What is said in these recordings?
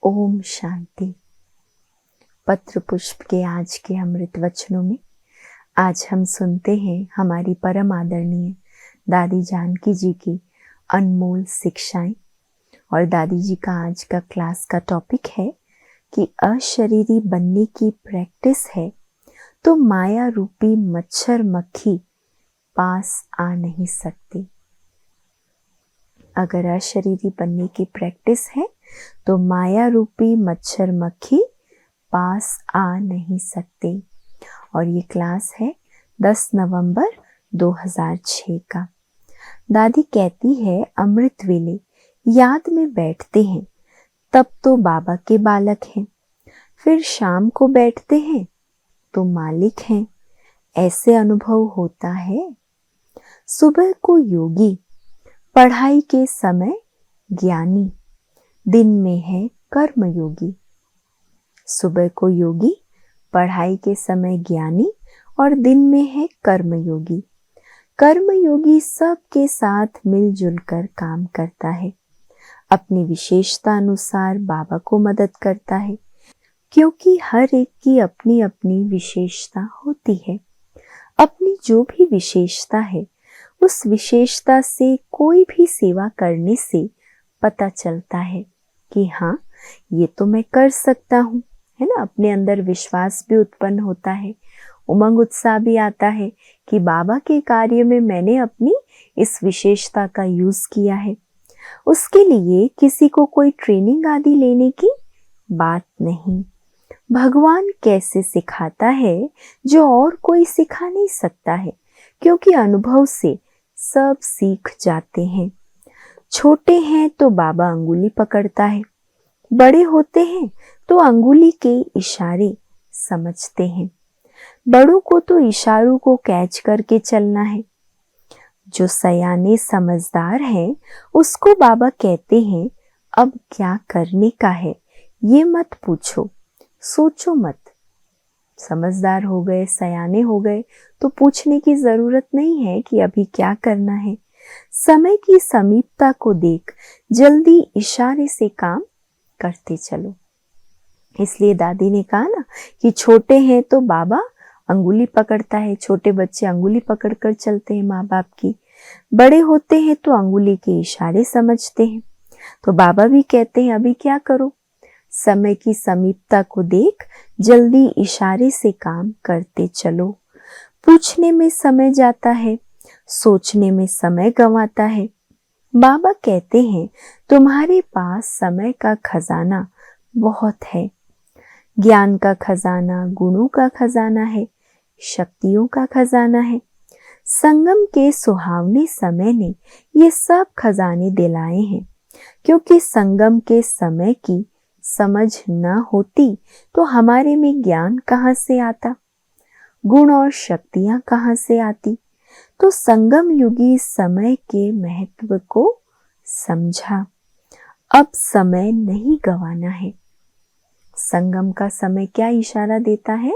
ओम शांति। पत्र पुष्प के आज के अमृत वचनों में आज हम सुनते हैं हमारी परम आदरणीय दादी जानकी जी की अनमोल शिक्षाएं। और दादी जी का आज का क्लास का टॉपिक है कि अशरीरी बनने की प्रैक्टिस है तो माया रूपी मच्छर मक्खी पास आ नहीं सकती। अगर अशरीरी बनने की प्रैक्टिस है तो माया रूपी मच्छर मक्खी पास आ नहीं सकते। और ये क्लास है 10 नवंबर 2006 का। दादी कहती है अमृत वेले याद में बैठते हैं तब तो बाबा के बालक हैं, फिर शाम को बैठते हैं तो मालिक हैं। ऐसे अनुभव होता है। सुबह को योगी, पढ़ाई के समय ज्ञानी, दिन में है कर्मयोगी। सुबह को योगी, पढ़ाई के समय ज्ञानी और दिन में है कर्मयोगी। कर्मयोगी सबके साथ मिलजुल कर काम करता है, अपनी विशेषता अनुसार बाबा को मदद करता है, क्योंकि हर एक की अपनी अपनी विशेषता होती है। अपनी जो भी विशेषता है उस विशेषता से कोई भी सेवा करने से पता चलता है कि हाँ, ये तो मैं कर सकता हूँ, है ना। अपने अंदर विश्वास भी उत्पन्न होता है, उमंग उत्साह भी आता है कि बाबा के कार्य में मैंने अपनी इस विशेषता का यूज किया है। उसके लिए किसी को कोई ट्रेनिंग आदि लेने की बात नहीं। भगवान कैसे सिखाता है जो और कोई सिखा नहीं सकता है, क्योंकि अनुभव से सब सीख जाते हैं। छोटे हैं तो बाबा अंगुली पकड़ता है, बड़े होते हैं तो अंगुली के इशारे समझते हैं। बड़ों को तो इशारों को कैच करके चलना है। जो सयाने समझदार हैं उसको बाबा कहते हैं अब क्या करने का है ये मत पूछो, सोचो मत। समझदार हो गए, सयाने हो गए तो पूछने की जरूरत नहीं है कि अभी क्या करना है। समय की समीपता को देख जल्दी इशारे से काम करते चलो। इसलिए दादी ने कहा ना कि छोटे हैं तो बाबा अंगुली पकड़ता है, छोटे बच्चे अंगुली पकड़कर चलते हैं माँ बाप की। बड़े होते हैं तो अंगुली के इशारे समझते हैं। तो बाबा भी कहते हैं अभी क्या करो, समय की समीपता को देख जल्दी इशारे से काम करते चलो। पूछने में समय जाता है, सोचने में समय गंवाता है। बाबा कहते हैं तुम्हारे पास समय का खजाना बहुत है। ज्ञान का खजाना, गुणों का खजाना है, शक्तियों का खजाना है। संगम के सुहावने समय ने ये सब खजाने दिलाए हैं, क्योंकि संगम के समय की समझ न होती तो हमारे में ज्ञान कहाँ से आता, गुण और शक्तियां कहाँ से आती। तो संगम युगी समय के महत्व को समझा। अब समय नहीं गंवाना है। संगम का समय क्या इशारा देता है,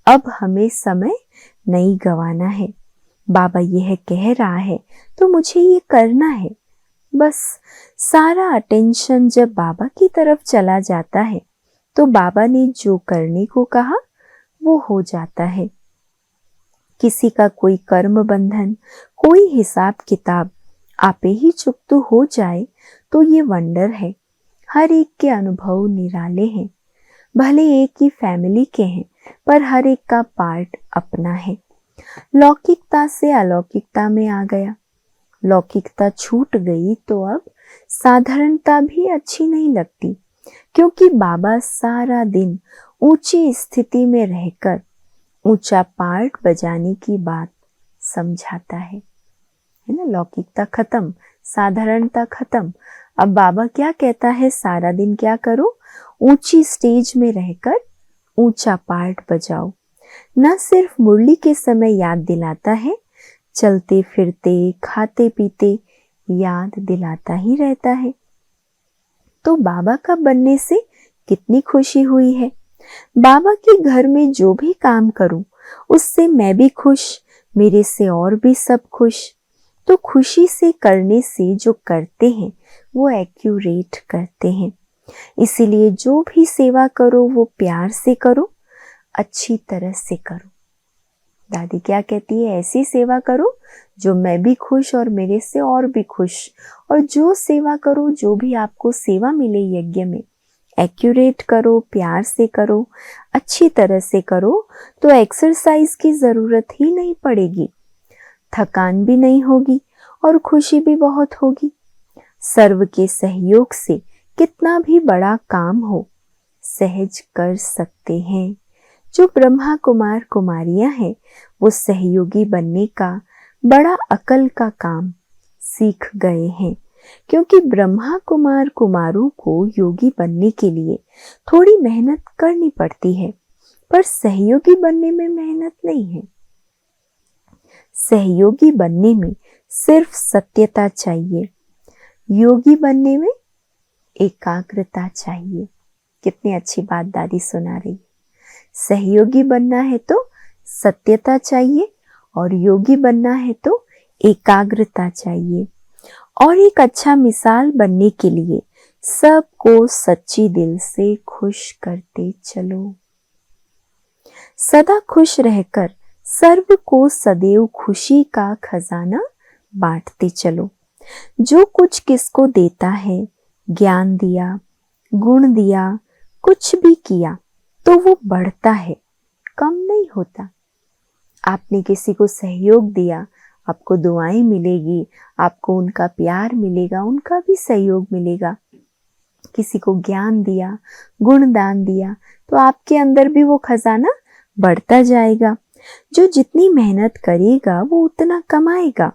अब हमें समय नहीं गंवाना है। बाबा यह कह रहा है तो मुझे ये करना है। बस सारा अटेंशन जब बाबा की तरफ चला जाता है तो बाबा ने जो करने को कहा वो हो जाता है। किसी का कोई कर्म बंधन, कोई हिसाब किताब आपे ही चुकतू हो जाए तो ये वंडर है। हर एक के अनुभव निराले हैं। भले एक ही फैमिली के हैं पर हर एक का पार्ट अपना है। लौकिकता से अलौकिकता में आ गया। लौकिकता छूट गई तो अब साधारणता भी अच्छी नहीं लगती, क्योंकि बाबा सारा दिन ऊंची स्थिति में रहकर ऊंचा पार्ट बजाने की बात समझाता है ना। लौकिकता खत्म, साधारणता खत्म। अब बाबा क्या कहता है, सारा दिन क्या करो, ऊंची स्टेज में रहकर ऊंचा पार्ट बजाओ। न सिर्फ मुरली के समय याद दिलाता है, चलते फिरते खाते पीते याद दिलाता ही रहता है। तो बाबा का बनने से कितनी खुशी हुई है। बाबा के घर में जो भी काम करूं उससे मैं भी खुश, मेरे से और भी सब खुश। तो खुशी से करने से जो करते हैं वो एक्यूरेट करते हैं। इसीलिए जो भी सेवा करो वो प्यार से करो, अच्छी तरह से करो। दादी क्या कहती है, ऐसी सेवा करो जो मैं भी खुश और मेरे से और भी खुश। और जो सेवा करो, जो भी आपको सेवा मिले यज्ञ में, एक्यूरेट करो, प्यार से करो, अच्छी तरह से करो, तो एक्सरसाइज की जरूरत ही नहीं पड़ेगी, थकान भी नहीं होगी और खुशी भी बहुत होगी। सर्व के सहयोग से कितना भी बड़ा काम हो सहज कर सकते हैं। जो ब्रह्मा कुमार कुमारियां हैं वो सहयोगी बनने का बड़ा अकल का काम सीख गए हैं, क्योंकि ब्रह्मा कुमार कुमारों को योगी बनने के लिए थोड़ी मेहनत करनी पड़ती है, पर सहयोगी बनने में मेहनत नहीं है। सहयोगी बनने में सिर्फ सत्यता चाहिए, योगी बनने में एकाग्रता चाहिए। कितनी अच्छी बात दादी सुना रही। सहयोगी बनना है तो सत्यता चाहिए और योगी बनना है तो एकाग्रता चाहिए। और एक अच्छा मिसाल बनने के लिए सबको सच्ची दिल से खुश करते चलो। सदा खुश रहकर सर्व को सदैव खुशी का खजाना बांटते चलो। जो कुछ किसको देता है, ज्ञान दिया, गुण दिया, कुछ भी किया, तो वो बढ़ता है, कम नहीं होता। आपने किसी को सहयोग दिया, आपको दुआएं मिलेगी, आपको उनका प्यार मिलेगा, उनका भी सहयोग मिलेगा। किसी को ज्ञान दिया, गुण दान दिया, तो आपके अंदर भी वो खजाना बढ़ता जाएगा। जो जितनी मेहनत करेगा वो उतना कमाएगा,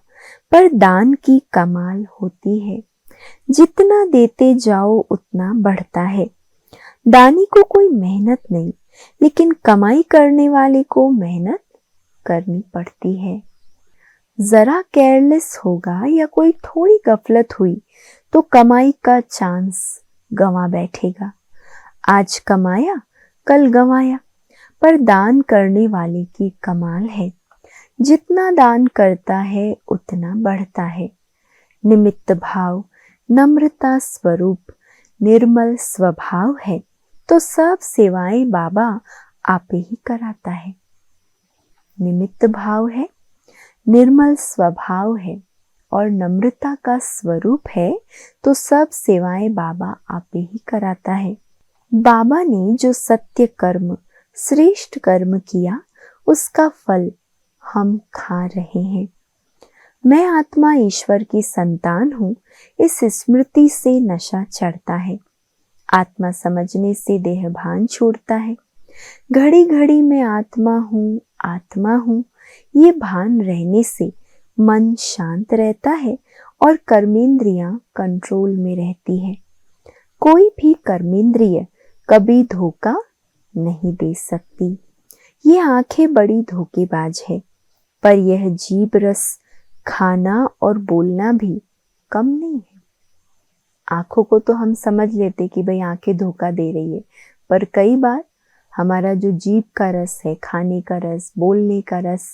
पर दान की कमाल होती है, जितना देते जाओ उतना बढ़ता है। दानी को कोई मेहनत नहीं, लेकिन कमाई करने वाले को मेहनत करनी पड़ती है। जरा केयरलेस होगा या कोई थोड़ी गफलत हुई तो कमाई का चांस गंवा बैठेगा। आज कमाया, कल गंवाया। पर दान करने वाले की कमाल है, जितना दान करता है उतना बढ़ता है। निमित्त भाव, नम्रता स्वरूप, निर्मल स्वभाव है तो सब सेवाएं बाबा आपे ही कराता है। निमित्त भाव है, निर्मल स्वभाव है और नम्रता का स्वरूप है तो सब सेवाएं बाबा आपे ही कराता है। बाबा ने जो सत्य कर्म, श्रेष्ठ कर्म किया, उसका फल हम खा रहे हैं। मैं आत्मा ईश्वर की संतान हूँ, इस स्मृति से नशा चढ़ता है। आत्मा समझने से देह भान छूटता है। घड़ी घड़ी में आत्मा हूँ, आत्मा हूँ, ये भान रहने से मन शांत रहता है और कर्मेंद्रियां कंट्रोल में रहती है। कोई भी कर्मेंद्रिय कभी धोखा नहीं दे सकती। ये आंखें बड़ी धोखेबाज है, पर यह जीभ रस खाना और बोलना भी कम नहीं है। आंखों को तो हम समझ लेते कि भाई आंखें धोखा दे रही है, पर कई बार हमारा जो जीभ का रस है, खाने का रस, बोलने का रस,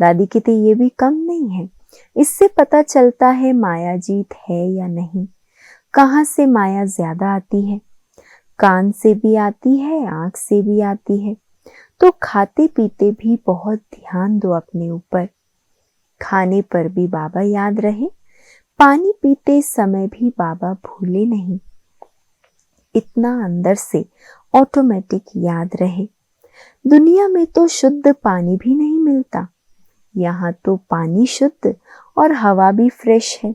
दादी कहते ये भी कम नहीं है। इससे पता चलता है माया जीत है या नहीं। कहाँ से माया ज्यादा आती है? कान से भी आती है, आंख से भी आती है। तो खाते पीते भी बहुत ध्यान दो अपने ऊपर। खाने पर भी बाबा याद रहे, पानी पीते समय भी बाबा भूले नहीं। इतना अंदर से ऑटोमेटिक याद रहे। दुनिया में तो शुद्ध पानी भी नहीं मिलता, यहाँ तो पानी शुद्ध और हवा भी फ्रेश है।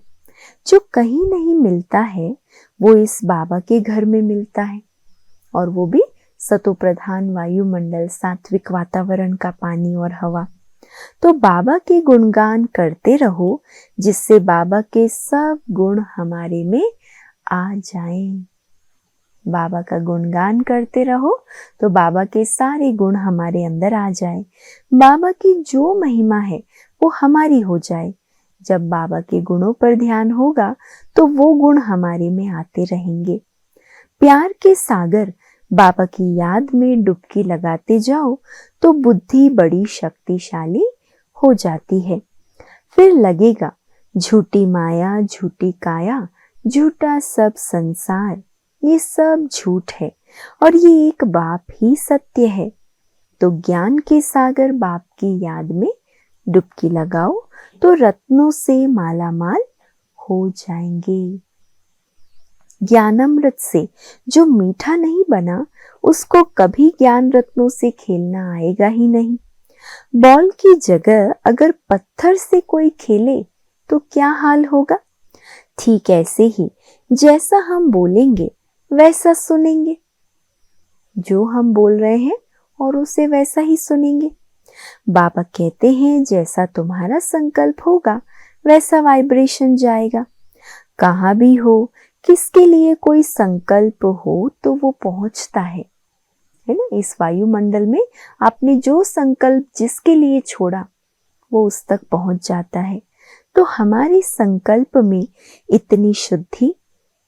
जो कहीं नहीं मिलता है वो इस बाबा के घर में मिलता है, और वो भी सतो प्रधान वायुमंडल, सात्विक वातावरण का पानी और हवा। तो बाबा के गुणगान करते रहो, जिससे बाबा के सब गुण हमारे में आ जाएं। बाबा का गुणगान करते रहो तो बाबा के सारे गुण हमारे अंदर आ जाए। बाबा की जो महिमा है वो हमारी हो जाए। जब बाबा के गुणों पर ध्यान होगा तो वो गुण हमारे में आते रहेंगे। प्यार के सागर बाबा की याद में डुबकी लगाते जाओ तो बुद्धि बड़ी शक्तिशाली हो जाती है। फिर लगेगा झूठी माया, झूठी काया, झूठा सब संसार, ये सब झूठ है और ये एक बाप ही सत्य है। तो ज्ञान के सागर बाप की याद में डुबकी लगाओ तो रत्नों से मालामाल हो जाएंगे। ज्ञानामृत से जो मीठा नहीं बना उसको कभी ज्ञान रत्नों से खेलना आएगा ही नहीं। बॉल की जगह अगर पत्थर से कोई खेले तो क्या हाल होगा। ठीक ऐसे ही जैसा हम बोलेंगे वैसा सुनेंगे। जो हम बोल रहे हैं और उसे वैसा ही सुनेंगे। बाबा कहते हैं जैसा तुम्हारा संकल्प होगा वैसा वाइब्रेशन जाएगा। कहाँ भी हो, किसके लिए कोई संकल्प हो तो वो पहुंचता है ना। इस वायुमंडल में आपने जो संकल्प जिसके लिए छोड़ा वो उस तक पहुंच जाता है। तो हमारे संकल्प में इतनी शुद्धि,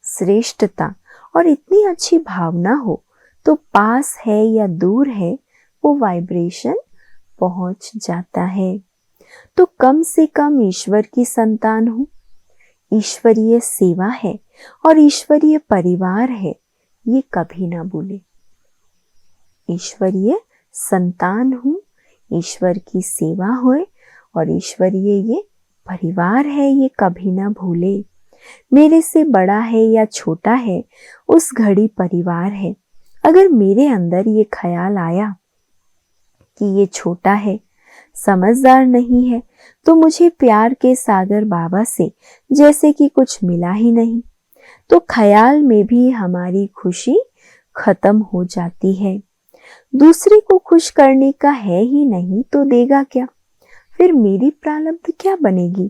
श्रेष्ठता और इतनी अच्छी भावना हो तो पास है या दूर है वो वाइब्रेशन पहुंच जाता है। तो कम से कम ईश्वर की संतान हूं, ईश्वरीय सेवा है और ईश्वरीय परिवार है, ये कभी ना भूले। ईश्वरीय संतान हूं, ईश्वर की सेवा होए और ईश्वरीय ये परिवार है, ये कभी ना भूले। मेरे से बड़ा है या छोटा है उस घड़ी परिवार है। अगर मेरे अंदर ये ख्याल आया कि ये छोटा है, समझदार नहीं है, तो मुझे प्यार के सागर बाबा से जैसे कि कुछ मिला ही नहीं, तो ख्याल में भी हमारी खुशी खत्म हो जाती है। दूसरे को खुश करने का है ही नहीं तो देगा क्या। फिर मेरी प्रारब्ध क्या बनेगी।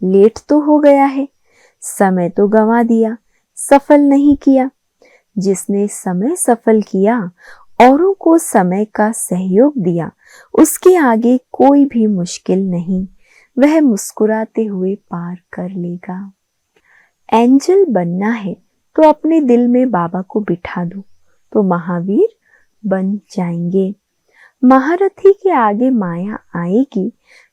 लेट तो हो गया है, समय तो गंवा दिया, सफल नहीं किया। जिसने समय सफल किया, औरों को समय का सहयोग दिया, उसके आगे कोई भी मुश्किल नहीं, वह मुस्कुराते हुए पार कर लेगा। एंजल बनना है तो अपने दिल में बाबा को बिठा दो तो महावीर बन जाएंगे। महारथी के आगे माया आएगी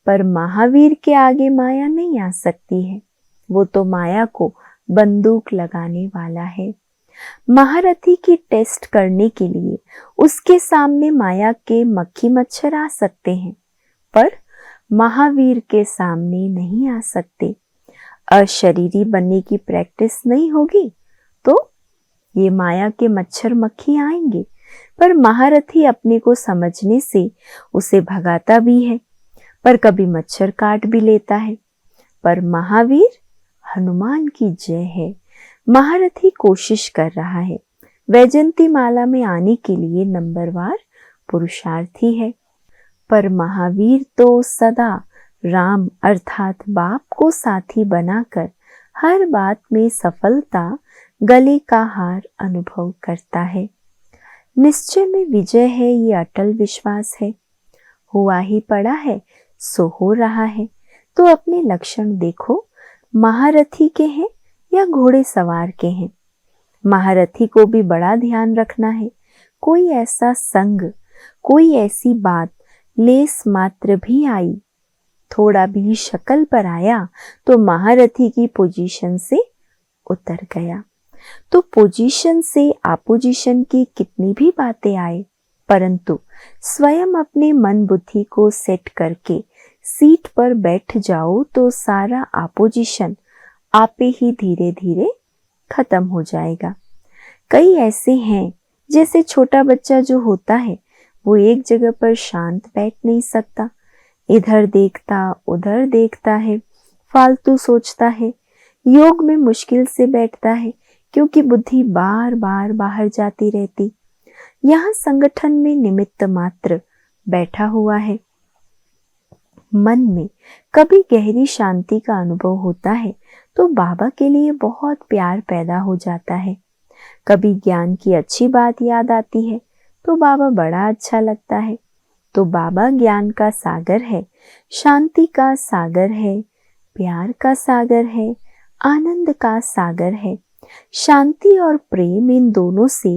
पर महावीर के आगे माया नहीं आ सकती है। वो तो माया को बंदूक लगाने वाला है। महारथी की टेस्ट करने के लिए उसके सामने माया के मक्खी मच्छर आ सकते हैं पर महावीर के सामने नहीं आ सकते। अशरीरी बनने की प्रैक्टिस नहीं होगी तो ये माया के मच्छर मक्खी आएंगे, पर महारथी अपने को समझने से उसे भगाता भी है, पर कभी मच्छर काट भी लेता है। पर महावीर, हनुमान की जय है, महारथी कोशिश कर रहा है, वैजंती माला में आने के लिए नंबरवार पुरुषार्थी है। पर महावीर तो सदा राम अर्थात बाप को साथी बनाकर हर बात में सफलता, गले का हार अनुभव करता है। निश्चय में विजय है, ये अटल विश्वास है। हुआ ही पड़ा है सो हो रहा है। तो अपने लक्षण देखो, महारथी के हैं या घोड़े सवार के हैं। महारथी को भी बड़ा ध्यान रखना है। कोई ऐसा संग, कोई ऐसी बात लेस मात्र भी आई, थोड़ा भी शक्ल पर आया तो महारथी की पोजीशन से उतर गया। तो पोजीशन से अपोजिशन की कितनी भी बातें आए, परंतु स्वयं अपने मन बुद्धि को सेट करके सीट पर बैठ जाओ तो सारा अपोजिशन आपे ही धीरे धीरे खत्म हो जाएगा। कई ऐसे हैं जैसे छोटा बच्चा जो होता है वो एक जगह पर शांत बैठ नहीं सकता, इधर देखता उधर देखता है, फालतू सोचता है, योग में मुश्किल से बैठता है क्योंकि बुद्धि बार बार बाहर जाती रहती। यहाँ संगठन में निमित्त मात्र बैठा हुआ है। मन में कभी गहरी शांति का अनुभव होता है तो बाबा के लिए बहुत प्यार पैदा हो जाता है। कभी ज्ञान की अच्छी बात याद आती है तो बाबा बड़ा अच्छा लगता है। तो बाबा ज्ञान का सागर है, शांति का सागर है, प्यार का सागर है, आनंद का सागर है। शांति और प्रेम इन दोनों से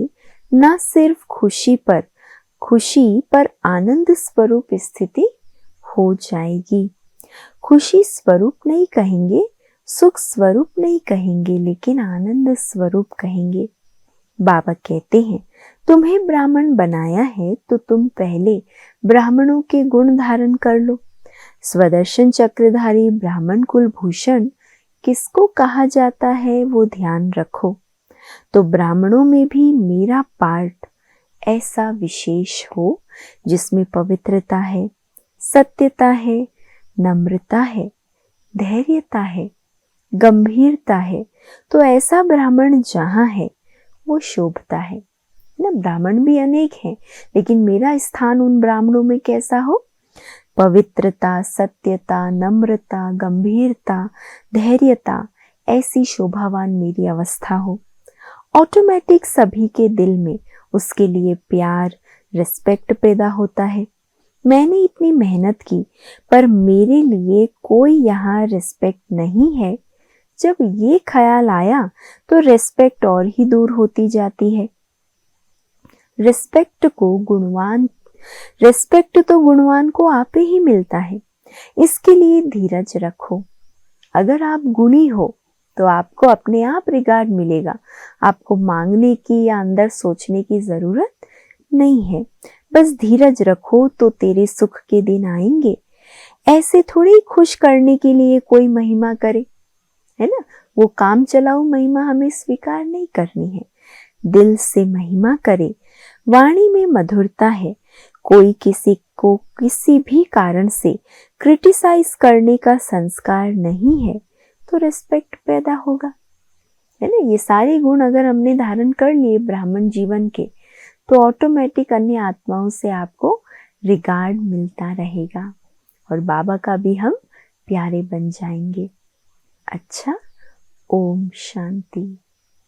न सिर्फ खुशी पर आनंद स्वरूप स्थिति हो जाएगी। खुशी स्वरूप नहीं कहेंगे, सुख स्वरूप नहीं कहेंगे, लेकिन आनंद स्वरूप कहेंगे। बाबा कहते हैं, तुम्हें ब्राह्मण बनाया है तो तुम पहले ब्राह्मणों के गुण धारण कर लो। स्वदर्शन चक्रधारी ब्राह्मण कुलभूषण किसको कहा जाता है वो ध्यान रखो। तो ब्राह्मणों में भी मेरा पार्ट ऐसा विशेष हो जिसमें पवित्रता है, सत्यता है, नम्रता है, धैर्यता है, गंभीरता है। तो ऐसा ब्राह्मण जहाँ है वो शोभता है ना। ब्राह्मण भी अनेक हैं, लेकिन मेरा स्थान उन ब्राह्मणों में कैसा हो? पवित्रता, सत्यता, नम्रता, गंभीरता, धैर्यता, ऐसी शोभावान मेरी अवस्था हो। ऑटोमेटिक सभी के दिल में उसके लिए प्यार, रिस्पेक्ट पैदा होता है। मैंने इतनी मेहनत की पर मेरे लिए कोई यहाँ रिस्पेक्ट नहीं है। जब ये ख्याल आया तो रिस्पेक्ट और ही दूर होती जाती है। रिस्पेक्ट तो गुणवान को आपे ही मिलता है। इसके लिए धीरज रखो। अगर आप गुणी हो तो आपको अपने आप रिगार्ड मिलेगा। आपको मांगने की या अंदर सोचने की जरूरत नहीं है। बस धीरज रखो तो तेरे सुख के दिन आएंगे। ऐसे थोड़ी खुश करने के लिए कोई महिमा करे, है ना। वो काम चलाओ महिमा हमें स्वीकार नहीं करनी है। दिल से महिमा करे। वाणी में मधुरता है। कोई किसी को किसी भी कारण से क्रिटिसाइज करने का संस्कार नहीं है तो रिस्पेक्ट पैदा होगा, है ना। ये सारे गुण अगर हमने धारण कर लिए ब्राह्मण जीवन के तो ऑटोमेटिक अन्य आत्माओं से आपको रिगार्ड मिलता रहेगा और बाबा का भी हम प्यारे बन जाएंगे। अच्छा, ओम शांति।